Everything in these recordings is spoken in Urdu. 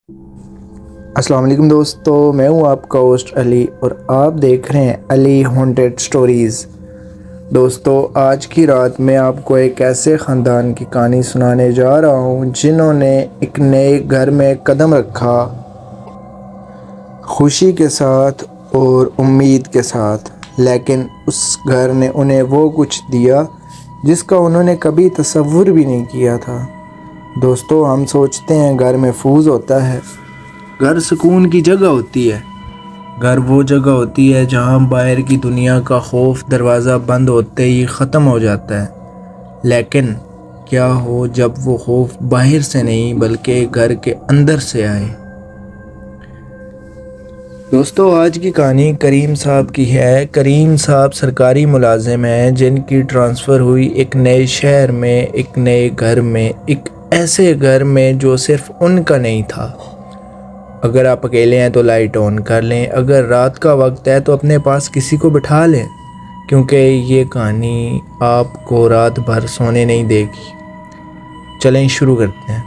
السلام علیکم دوستو، میں ہوں آپ کا ہوسٹ علی اور آپ دیکھ رہے ہیں علی ہانٹڈ سٹوریز۔ دوستو، آج کی رات میں آپ کو ایک ایسے خاندان کی کہانی سنانے جا رہا ہوں جنہوں نے ایک نئے گھر میں قدم رکھا، خوشی کے ساتھ اور امید کے ساتھ، لیکن اس گھر نے انہیں وہ کچھ دیا جس کا انہوں نے کبھی تصور بھی نہیں کیا تھا۔ دوستو، ہم سوچتے ہیں گھر محفوظ ہوتا ہے، گھر سکون کی جگہ ہوتی ہے، گھر وہ جگہ ہوتی ہے جہاں باہر کی دنیا کا خوف دروازہ بند ہوتے ہی ختم ہو جاتا ہے۔ لیکن کیا ہو جب وہ خوف باہر سے نہیں بلکہ گھر کے اندر سے آئے؟ دوستو، آج کی کہانی کریم صاحب کی ہے۔ کریم صاحب سرکاری ملازم ہیں جن کی ٹرانسفر ہوئی ایک نئے شہر میں، ایک نئے گھر میں، ایک ایسے گھر میں جو صرف ان کا نہیں تھا۔ اگر آپ اکیلے ہیں تو لائٹ آن کر لیں، اگر رات کا وقت ہے تو اپنے پاس کسی کو بٹھا لیں، کیونکہ یہ کہانی آپ کو رات بھر سونے نہیں دے گی۔ چلیں شروع کرتے ہیں۔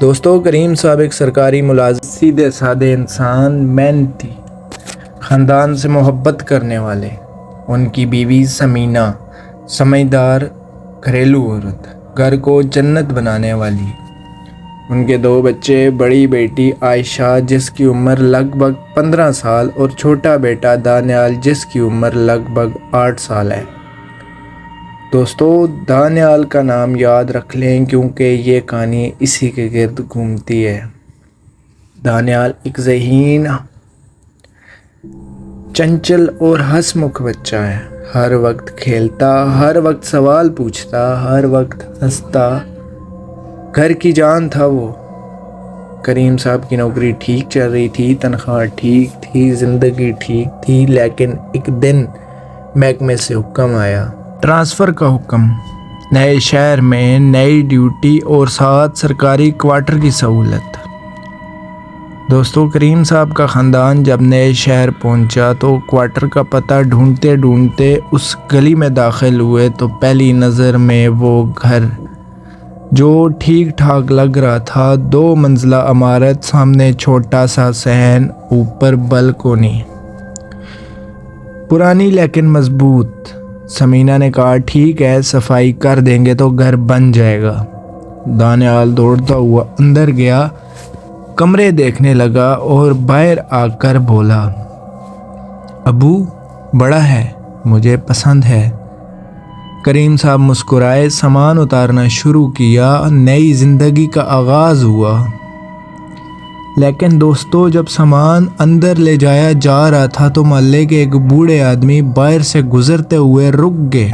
دوستو، کریم صاحب ایک سرکاری ملازم، سیدھے سادے انسان، محنتی، خاندان سے محبت کرنے والے۔ ان کی بیوی سمینہ سمجھدار گھریلو عورت، گھر کو جنت بنانے والی۔ ان کے 2 بچے، بڑی بیٹی عائشہ جس کی عمر لگ بھگ 15 سال اور چھوٹا بیٹا دانیال جس کی عمر لگ بھگ 8 سال ہے۔ دوستو، دانیال کا نام یاد رکھ لیں کیونکہ یہ کہانی اسی کے گرد گھومتی ہے۔ دانیال ایک ذہین، چنچل اور ہنس مکھ بچہ ہے۔ ہر وقت کھیلتا، ہر وقت سوال پوچھتا، ہر وقت ہنستا، گھر کی جان تھا وہ۔ کریم صاحب کی نوکری ٹھیک چل رہی تھی، تنخواہ ٹھیک تھی، زندگی ٹھیک تھی، لیکن ایک دن محکمے سے حکم آیا، ٹرانسفر کا حکم۔ نئے شہر میں نئی ڈیوٹی اور ساتھ سرکاری کوارٹر کی سہولت۔ دوستو، کریم صاحب کا خاندان جب نئے شہر پہنچا تو کوارٹر کا پتہ ڈھونڈتے ڈھونڈتے اس گلی میں داخل ہوئے تو پہلی نظر میں وہ گھر جو ٹھیک ٹھاک لگ رہا تھا، 2 منزلہ عمارت، سامنے چھوٹا سا صحن، اوپر بالکونی، پرانی لیکن مضبوط۔ سمینہ نے کہا، ٹھیک ہے، صفائی کر دیں گے تو گھر بن جائے گا۔ دانیال دوڑتا ہوا اندر گیا، کمرے دیکھنے لگا اور باہر آ کر بولا، ابو، بڑا ہے، مجھے پسند ہے۔ کریم صاحب مسکرائے، سامان اتارنا شروع کیا، نئی زندگی کا آغاز ہوا۔ لیکن دوستو، جب سامان اندر لے جایا جا رہا تھا تو محلے کے ایک بوڑھے آدمی باہر سے گزرتے ہوئے رک گئے۔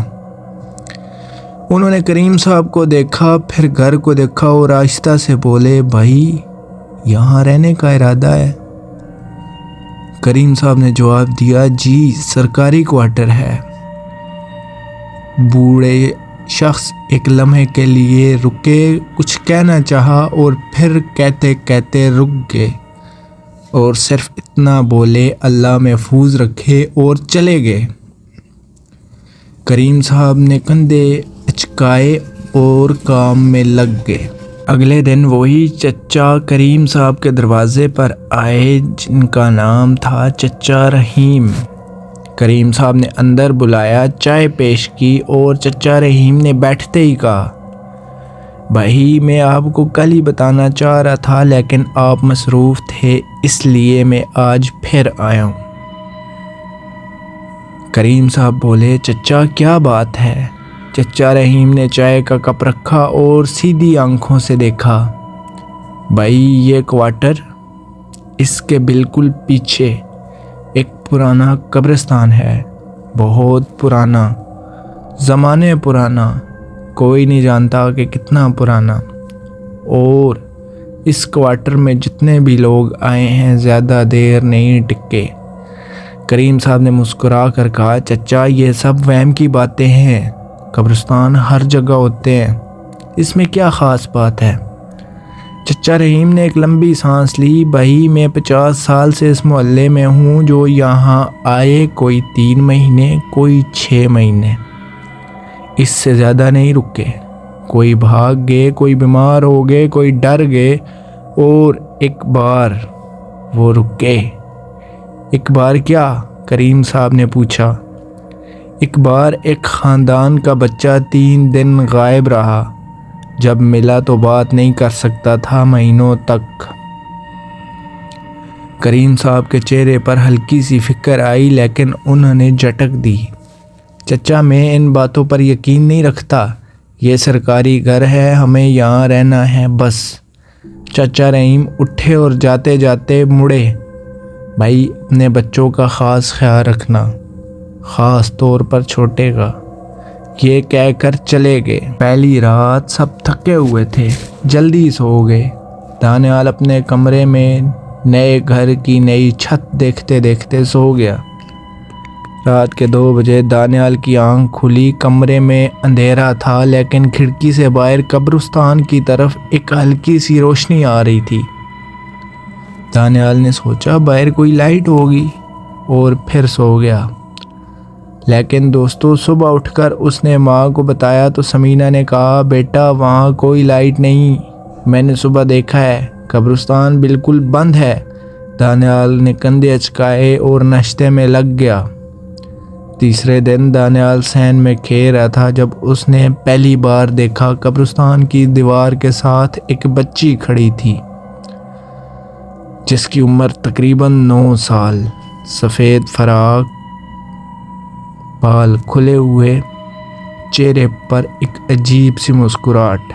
انہوں نے کریم صاحب کو دیکھا، پھر گھر کو دیکھا اور آہستہ سے بولے، بھائی، یہاں رہنے کا ارادہ ہے؟ کریم صاحب نے جواب دیا، جی، سرکاری کوارٹر ہے۔ بوڑھے شخص ایک لمحے کے لیے رکے، کچھ کہنا چاہا اور پھر کہتے کہتے رک گئے اور صرف اتنا بولے، اللہ محفوظ رکھے، اور چلے گئے۔ کریم صاحب نے کندھے اچکائے اور کام میں لگ گئے۔ اگلے دن وہی چچا کریم صاحب کے دروازے پر آئے جن کا نام تھا چچا رحیم۔ کریم صاحب نے اندر بلایا، چائے پیش کی اور چچا رحیم نے بیٹھتے ہی کہا، بھائی، میں آپ کو کل ہی بتانا چاہ رہا تھا لیکن آپ مصروف تھے، اس لیے میں آج پھر آیا ہوں۔ کریم صاحب بولے، چچا کیا بات ہے؟ چچا رحیم نے چائے کا کپ رکھا اور سیدھی آنکھوں سے دیکھا، بھائی، یہ کوارٹر، اس کے بالکل پیچھے ایک پرانا قبرستان ہے، بہت پرانا، زمانے پرانا، کوئی نہیں جانتا کہ کتنا پرانا، اور اس کوارٹر میں جتنے بھی لوگ آئے ہیں زیادہ دیر نہیں ٹکے۔ کریم صاحب نے مسکرا کر کہا، چچا، یہ سب وہم کی باتیں ہیں، قبرستان ہر جگہ ہوتے ہیں، اس میں کیا خاص بات ہے؟ چچا رحیم نے ایک لمبی سانس لی، بھائی، میں 50 سال سے اس محلے میں ہوں، جو یہاں آئے کوئی 3 مہینے، کوئی 6 مہینے، اس سے زیادہ نہیں رکے۔ کوئی بھاگ گئے، کوئی بیمار ہو گئے، کوئی ڈر گئے، اور ایک بار وہ رکے۔ ایک بار کیا؟ کریم صاحب نے پوچھا۔ ایک بار ایک خاندان کا بچہ 3 دن غائب رہا، جب ملا تو بات نہیں کر سکتا تھا مہینوں تک۔ کریم صاحب کے چہرے پر ہلکی سی فکر آئی، لیکن انہوں نے جھٹک دی۔ چچا، میں ان باتوں پر یقین نہیں رکھتا، یہ سرکاری گھر ہے، ہمیں یہاں رہنا ہے بس۔ چچا رحیم اٹھے اور جاتے جاتے مڑے۔ بھائی، اپنے بچوں کا خاص خیال رکھنا، خاص طور پر چھوٹے کا، یہ کہہ کر چلے گئے۔ پہلی رات سب تھکے ہوئے تھے، جلدی سو گئے۔ دانیال اپنے کمرے میں نئے گھر کی نئی چھت دیکھتے دیکھتے سو گیا۔ رات کے 2 بجے دانیال کی آنکھ کھلی۔ کمرے میں اندھیرا تھا، لیکن کھڑکی سے باہر قبرستان کی طرف ایک ہلکی سی روشنی آ رہی تھی۔ دانیال نے سوچا باہر کوئی لائٹ ہوگی اور پھر سو گیا۔ لیکن دوستو، صبح اٹھ کر اس نے ماں کو بتایا تو سمینا نے کہا، بیٹا وہاں کوئی لائٹ نہیں، میں نے صبح دیکھا ہے، قبرستان بالکل بند ہے۔ دانیال نے کندھے اچکائے اور ناشتے میں لگ گیا۔ تیسرے دن دانیال صحن میں کھیل رہا تھا جب اس نے پہلی بار دیکھا قبرستان کی دیوار کے ساتھ ایک بچی کھڑی تھی، جس کی عمر تقریباً 9 سال۔ سفید فراق، بال کھلے ہوئے، چہرے پر ایک عجیب سی مسکراہٹ۔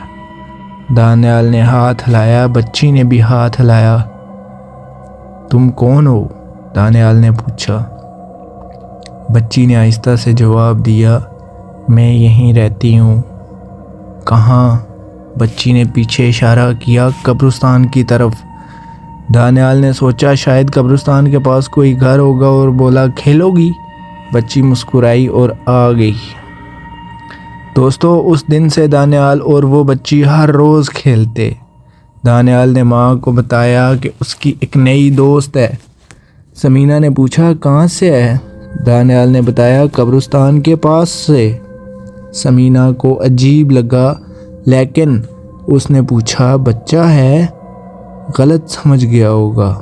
دانیال نے ہاتھ ہلایا، بچی نے بھی ہاتھ ہلایا۔ تم کون ہو؟ دانیال نے پوچھا۔ بچی نے آہستہ سے جواب دیا، میں یہیں رہتی ہوں۔ کہاں؟ بچی نے پیچھے اشارہ کیا، قبرستان کی طرف۔ دانیال نے سوچا شاید قبرستان کے پاس کوئی گھر ہوگا اور بولا، کھیلو گی؟ بچی مسکرائی اور آ گئی۔ دوستو، اس دن سے دانیال اور وہ بچی ہر روز کھیلتے۔ دانیال نے ماں کو بتایا کہ اس کی ایک نئی دوست ہے۔ سمینا نے پوچھا، کہاں سے ہے؟ دانیال نے بتایا، قبرستان کے پاس سے۔ سمینا کو عجیب لگا، لیکن اس نے پوچھا، بچہ ہے؟ غلط سمجھ گیا ہوگا۔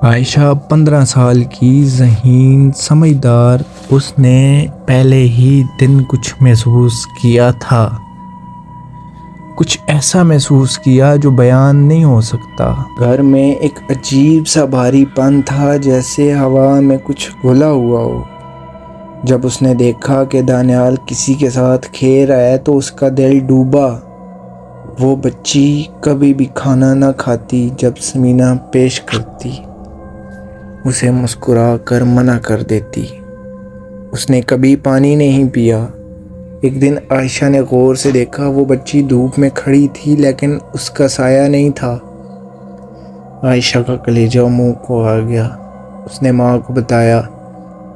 عائشہ 15 سال کی، ذہین، سمجھدار، اس نے پہلے ہی دن کچھ محسوس کیا تھا، کچھ ایسا محسوس کیا جو بیان نہیں ہو سکتا۔ گھر میں ایک عجیب سا بھاری پن تھا، جیسے ہوا میں کچھ گھلا ہوا ہو۔ جب اس نے دیکھا کہ دانیال کسی کے ساتھ کھیل رہا ہے تو اس کا دل ڈوبا۔ وہ بچی کبھی بھی کھانا نہ کھاتی، جب سمینا پیش کرتی اسے مسکرا کر منع کر دیتی۔ اس نے کبھی پانی نہیں پیا۔ ایک دن عائشہ نے غور سے دیکھا، وہ بچی دھوپ میں کھڑی تھی لیکن اس کا سایہ نہیں تھا۔ عائشہ کا کلیجہ منہ کو آ گیا۔ اس نے ماں کو بتایا۔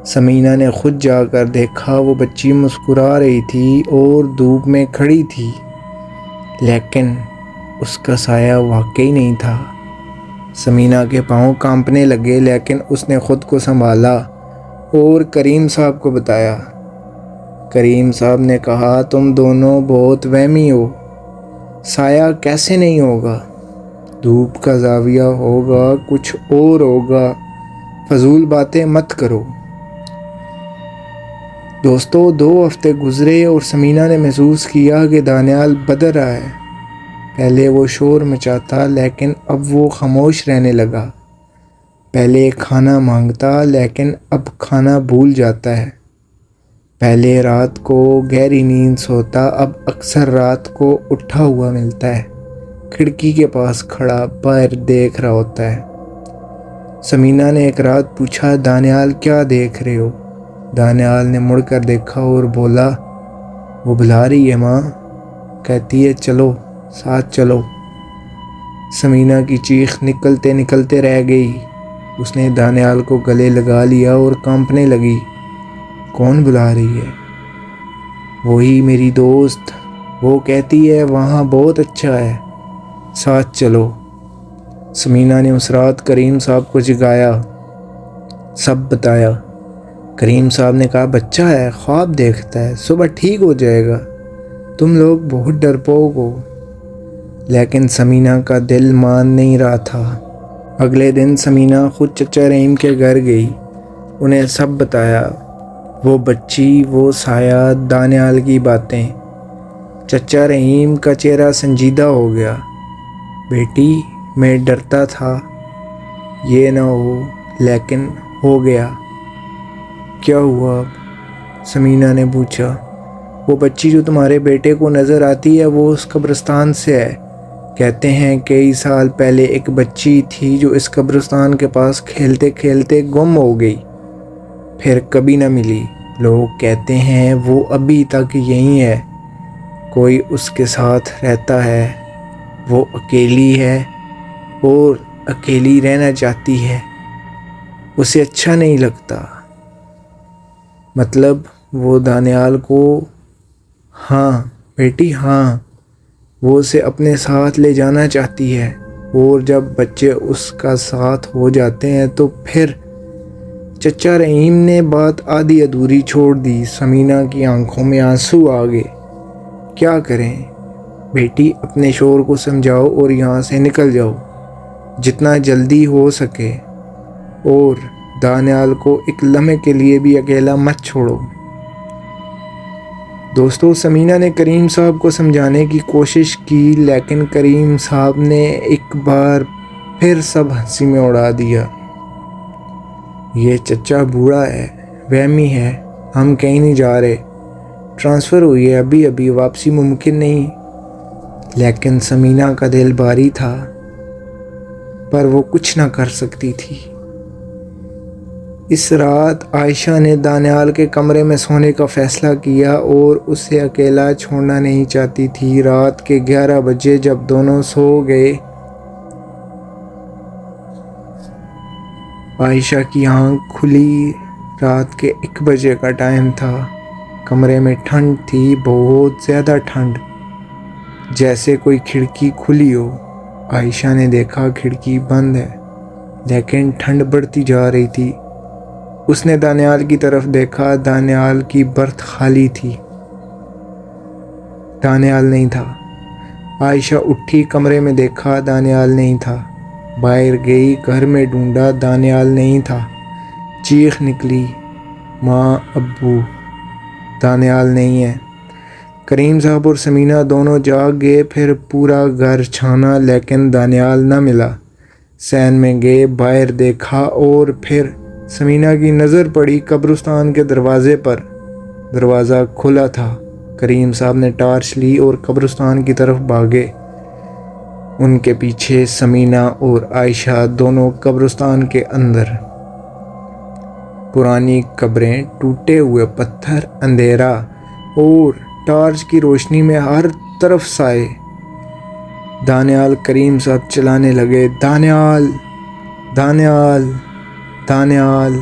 سمینا نے خود جا کر دیکھا، وہ بچی مسکرا رہی تھی اور دھوپ میں کھڑی تھی، لیکن اس کا سایہ واقعی نہیں تھا۔ سمینا کے پاؤں کانپنے لگے، لیکن اس نے خود کو سنبھالا اور کریم صاحب کو بتایا۔ کریم صاحب نے کہا، تم دونوں بہت وہمی ہو، سایہ کیسے نہیں ہوگا؟ دھوپ کا زاویہ ہوگا، کچھ اور ہوگا، فضول باتیں مت کرو۔ دوستو، 2 ہفتے گزرے اور سمینا نے محسوس کیا کہ دانیال بدل رہا ہے۔ پہلے وہ شور مچاتا، لیکن اب وہ خاموش رہنے لگا۔ پہلے کھانا مانگتا، لیکن اب کھانا بھول جاتا ہے۔ پہلے رات کو گہری نیند سوتا، اب اکثر رات کو اٹھا ہوا ملتا ہے، کھڑکی کے پاس کھڑا باہر دیکھ رہا ہوتا ہے۔ سمینا نے ایک رات پوچھا، دانیال کیا دیکھ رہے ہو؟ دانیال نے مڑ کر دیکھا اور بولا، وہ بلا رہی ہے ماں، کہتی ہے چلو، ساتھ چلو۔ سمینا کی چیخ نکلتے نکلتے رہ گئی۔ اس نے دانیال کو گلے لگا لیا اور کانپنے لگی۔ کون بلا رہی ہے؟ وہی میری دوست، وہ کہتی ہے وہاں بہت اچھا ہے، ساتھ چلو۔ سمینا نے اس رات کریم صاحب کو جگایا، سب بتایا۔ کریم صاحب نے کہا، بچہ ہے، خواب دیکھتا ہے، صبح ٹھیک ہو جائے گا، تم لوگ بہت ڈرپوک ہو۔ لیکن سمینہ کا دل مان نہیں رہا تھا۔ اگلے دن سمینہ خود چچا رحیم کے گھر گئی، انہیں سب بتایا، وہ بچی، وہ سایہ، دانیال کی باتیں۔ چچا رحیم کا چہرہ سنجیدہ ہو گیا۔ بیٹی، میں ڈرتا تھا یہ نہ ہو، لیکن ہو گیا۔ کیا ہوا اب؟ سمینہ نے پوچھا۔ وہ بچی جو تمہارے بیٹے کو نظر آتی ہے وہ اس قبرستان سے ہے۔ کہتے ہیں کئی سال پہلے ایک بچی تھی جو اس قبرستان کے پاس کھیلتے کھیلتے گم ہو گئی، پھر کبھی نہ ملی۔ لوگ کہتے ہیں وہ ابھی تک یہیں ہے، کوئی اس کے ساتھ رہتا ہے، وہ اکیلی ہے اور اکیلی رہنا چاہتی ہے، اسے اچھا نہیں لگتا۔ مطلب وہ دانیال کو؟ ہاں بیٹی ہاں، وہ اسے اپنے ساتھ لے جانا چاہتی ہے، اور جب بچے اس کا ساتھ ہو جاتے ہیں تو پھر۔ چچا رحیم نے بات آدھی ادھوری چھوڑ دی۔ سمینہ کی آنکھوں میں آنسو آ گئے۔ کیا کریں؟ بیٹی، اپنے شوہر کو سمجھاؤ اور یہاں سے نکل جاؤ جتنا جلدی ہو سکے، اور دانیال کو ایک لمحے کے لیے بھی اکیلا مت چھوڑو۔ دوستو، سمینہ نے کریم صاحب کو سمجھانے کی کوشش کی، لیکن کریم صاحب نے ایک بار پھر سب ہنسی میں اڑا دیا۔ یہ چچا بوڑھا ہے، وہمی ہے، ہم کہیں نہیں جا رہے، ٹرانسفر ہوئی ہے ابھی ابھی، واپسی ممکن نہیں۔ لیکن سمینہ کا دل بھاری تھا، پر وہ کچھ نہ کر سکتی تھی۔ اس رات عائشہ نے دانیال کے کمرے میں سونے کا فیصلہ کیا اور اسے اکیلا چھوڑنا نہیں چاہتی تھی۔ رات کے 11 بجے جب دونوں سو گئے، عائشہ کی آنکھ کھلی۔ رات کے 1 بجے کا ٹائم تھا۔ کمرے میں ٹھنڈ تھی، بہت زیادہ ٹھنڈ، جیسے کوئی کھڑکی کھلی ہو۔ عائشہ نے دیکھا کھڑکی بند ہے، لیکن ٹھنڈ بڑھتی جا رہی تھی۔ اس نے دانیال کی طرف دیکھا، دانیال کی برتھ خالی تھی، دانیال نہیں تھا۔ عائشہ اٹھی، کمرے میں دیکھا، دانیال نہیں تھا۔ باہر گئی، گھر میں ڈھونڈا، دانیال نہیں تھا۔ چیخ نکلی، ماں، ابو، دانیال نہیں ہے۔ کریم صاحب اور سمینہ دونوں جاگ گئے، پھر پورا گھر چھانا، لیکن دانیال نہ ملا۔ سین میں گئے، باہر دیکھا، اور پھر سمینہ کی نظر پڑی قبرستان کے دروازے پر۔ دروازہ کھلا تھا۔ کریم صاحب نے ٹارچ لی اور قبرستان کی طرف بھاگے۔ ان کے پیچھے سمینہ اور عائشہ دونوں قبرستان کے اندر۔ پرانی قبریں، ٹوٹے ہوئے پتھر، اندھیرا، اور ٹارچ کی روشنی میں ہر طرف سائے۔ دانیال، کریم صاحب چلانے لگے، دانیال، دانیال، دانیال،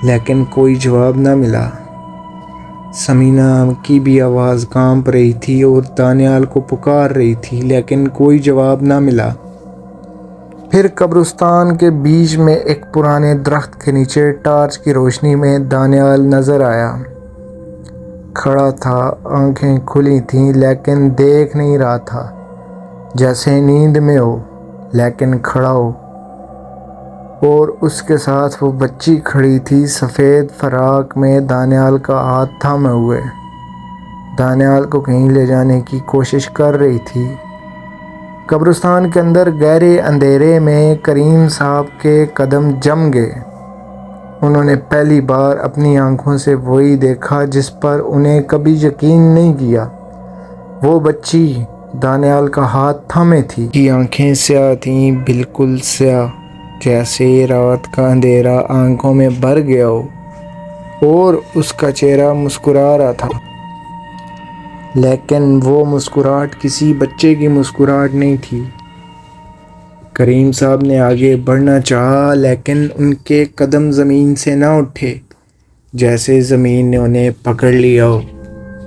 لیکن کوئی جواب نہ ملا۔ سمینہ کی بھی آواز کانپ رہی تھی اور دانیال کو پکار رہی تھی، لیکن کوئی جواب نہ ملا۔ پھر قبرستان کے بیچ میں ایک پرانے درخت کے نیچے ٹارچ کی روشنی میں دانیال نظر آیا۔ کھڑا تھا، آنکھیں کھلی تھیں، لیکن دیکھ نہیں رہا تھا، جیسے نیند میں ہو، لیکن کھڑا ہو۔ اور اس کے ساتھ وہ بچی کھڑی تھی، سفید فراق میں، دانیال کا ہاتھ تھامے ہوئے، دانیال کو کہیں لے جانے کی کوشش کر رہی تھی۔ قبرستان کے اندر گہرے اندھیرے میں کریم صاحب کے قدم جم گئے۔ انہوں نے پہلی بار اپنی آنکھوں سے وہی دیکھا جس پر انہیں کبھی یقین نہیں کیا۔ وہ بچی دانیال کا ہاتھ تھامے تھی۔ کی آنکھیں سیاہ تھیں، بالکل سیاہ، جیسے رات کا اندھیرا آنکھوں میں بھر گیا ہو، اور اس کا چہرہ مسکرا رہا تھا، لیکن وہ مسکراہٹ کسی بچے کی مسکراہٹ نہیں تھی۔ کریم صاحب نے آگے بڑھنا چاہا، لیکن ان کے قدم زمین سے نہ اٹھے، جیسے زمین نے انہیں پکڑ لیا ہو۔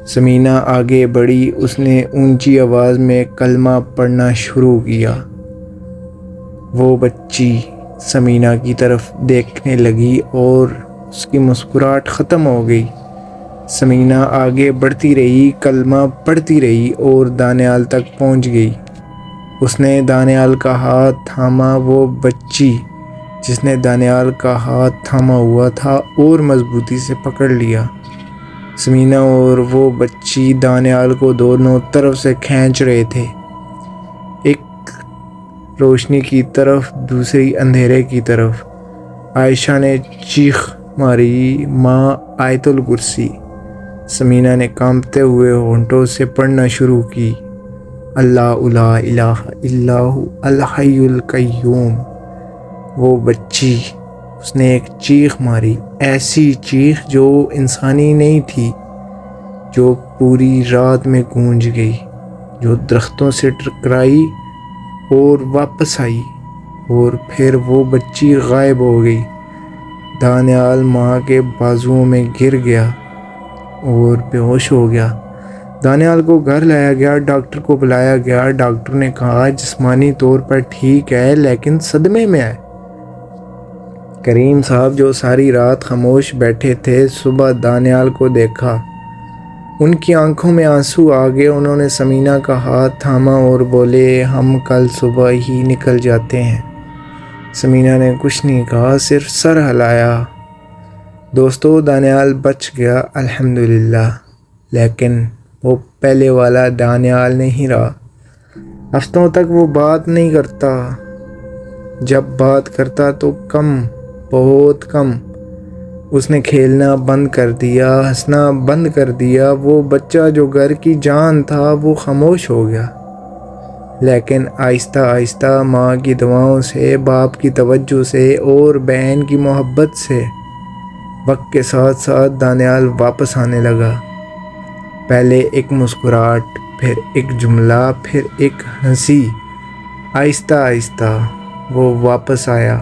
سمینہ آگے بڑھی، اس نے اونچی آواز میں کلمہ پڑھنا شروع کیا۔ وہ بچی سمینہ کی طرف دیکھنے لگی اور اس کی مسکراہٹ ختم ہو گئی۔ سمینہ آگے بڑھتی رہی، کلمہ پڑھتی رہی اور دانیال تک پہنچ گئی۔ اس نے دانیال کا ہاتھ تھاما۔ وہ بچی جس نے دانیال کا ہاتھ تھاما ہوا تھا اور مضبوطی سے پکڑ لیا۔ سمینا اور وہ بچی دانیال کو دونوں طرف سے کھینچ رہے تھے، ایک روشنی کی طرف، دوسری اندھیرے کی طرف۔ عائشہ نے چیخ ماری، ماں آیت الکرسی۔ سمینا نے کانپتے ہوئے ہونٹوں سے پڑھنا شروع کی، اللہ لا الہ الا ہو الحی القیوم۔ وہ بچی، اس نے ایک چیخ ماری، ایسی چیخ جو انسانی نہیں تھی، جو پوری رات میں گونج گئی، جو درختوں سے ٹکرائی اور واپس آئی، اور پھر وہ بچی غائب ہو گئی۔ دانیال ماں کے بازوؤں میں گر گیا اور بے ہوش ہو گیا۔ دانیال کو گھر لایا گیا، ڈاکٹر کو بلایا گیا۔ ڈاکٹر نے کہا جسمانی طور پر ٹھیک ہے لیکن صدمے میں ہے۔ کریم صاحب جو ساری رات خاموش بیٹھے تھے، صبح دانیال کو دیکھا، ان کی آنکھوں میں آنسو آ گئے۔ انہوں نے سمینا کا ہاتھ تھاما اور بولے، ہم کل صبح ہی نکل جاتے ہیں۔ سمینا نے کچھ نہیں کہا، صرف سر ہلایا۔ دوستو، دانیال بچ گیا الحمدللہ، لیکن وہ پہلے والا دانیال نہیں رہا۔ ہفتوں تک وہ بات نہیں کرتا، جب بات کرتا تو کم، بہت کم۔ اس نے کھیلنا بند کر دیا، ہنسنا بند کر دیا۔ وہ بچہ جو گھر کی جان تھا وہ خاموش ہو گیا۔ لیکن آہستہ آہستہ ماں کی دعاؤں سے، باپ کی توجہ سے اور بہن کی محبت سے وقت کے ساتھ ساتھ دانیال واپس آنے لگا۔ پہلے ایک مسکراہٹ، پھر ایک جملہ، پھر ایک ہنسی۔ آہستہ آہستہ وہ واپس آیا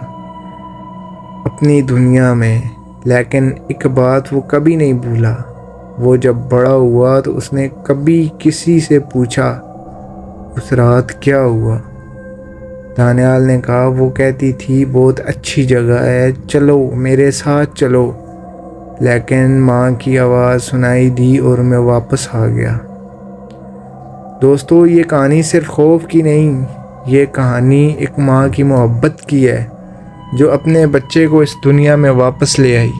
اپنی دنیا میں۔ لیکن ایک بات وہ کبھی نہیں بھولا، وہ جب بڑا ہوا تو اس نے کبھی کسی سے پوچھا اس رات کیا ہوا؟ دانیال نے کہا، وہ کہتی تھی بہت اچھی جگہ ہے، چلو میرے ساتھ چلو۔ لیکن ماں کی آواز سنائی دی اور میں واپس آ گیا۔ دوستو، یہ کہانی صرف خوف کی نہیں، یہ کہانی ایک ماں کی محبت کی ہے جو اپنے بچے کو اس دنیا میں واپس لے آئی۔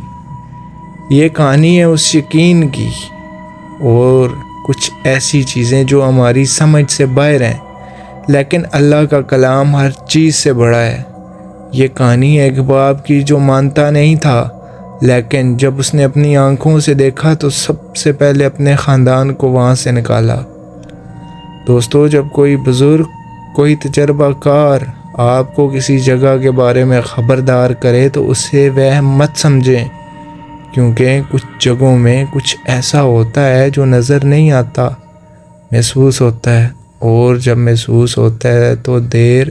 یہ کہانی ہے اس یقین کی اور کچھ ایسی چیزیں جو ہماری سمجھ سے باہر ہیں، لیکن اللہ کا کلام ہر چیز سے بڑا ہے۔ یہ کہانی ہے ایک باپ کی جو مانتا نہیں تھا، لیکن جب اس نے اپنی آنکھوں سے دیکھا تو سب سے پہلے اپنے خاندان کو وہاں سے نکالا۔ دوستو، جب کوئی بزرگ، کوئی تجربہ کار آپ کو کسی جگہ کے بارے میں خبردار کرے تو اسے وہم مت سمجھیں، کیونکہ کچھ جگہوں میں کچھ ایسا ہوتا ہے جو نظر نہیں آتا، محسوس ہوتا ہے، اور جب محسوس ہوتا ہے تو دیر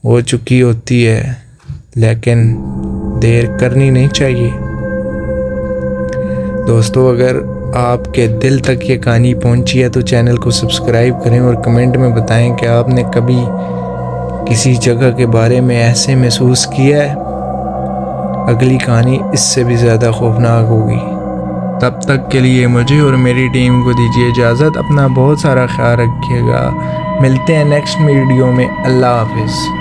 ہو چکی ہوتی ہے، لیکن دیر کرنی نہیں چاہیے۔ دوستو، اگر آپ کے دل تک یہ کہانی پہنچی ہے تو چینل کو سبسکرائب کریں اور کمنٹ میں بتائیں کہ آپ نے کبھی کسی جگہ کے بارے میں ایسے محسوس کیا ہے۔ اگلی کہانی اس سے بھی زیادہ خوفناک ہوگی۔ تب تک کے لیے مجھے اور میری ٹیم کو دیجیے اجازت۔ اپنا بہت سارا خیال رکھیے گا۔ ملتے ہیں نیکسٹ ویڈیو میں۔ اللہ حافظ۔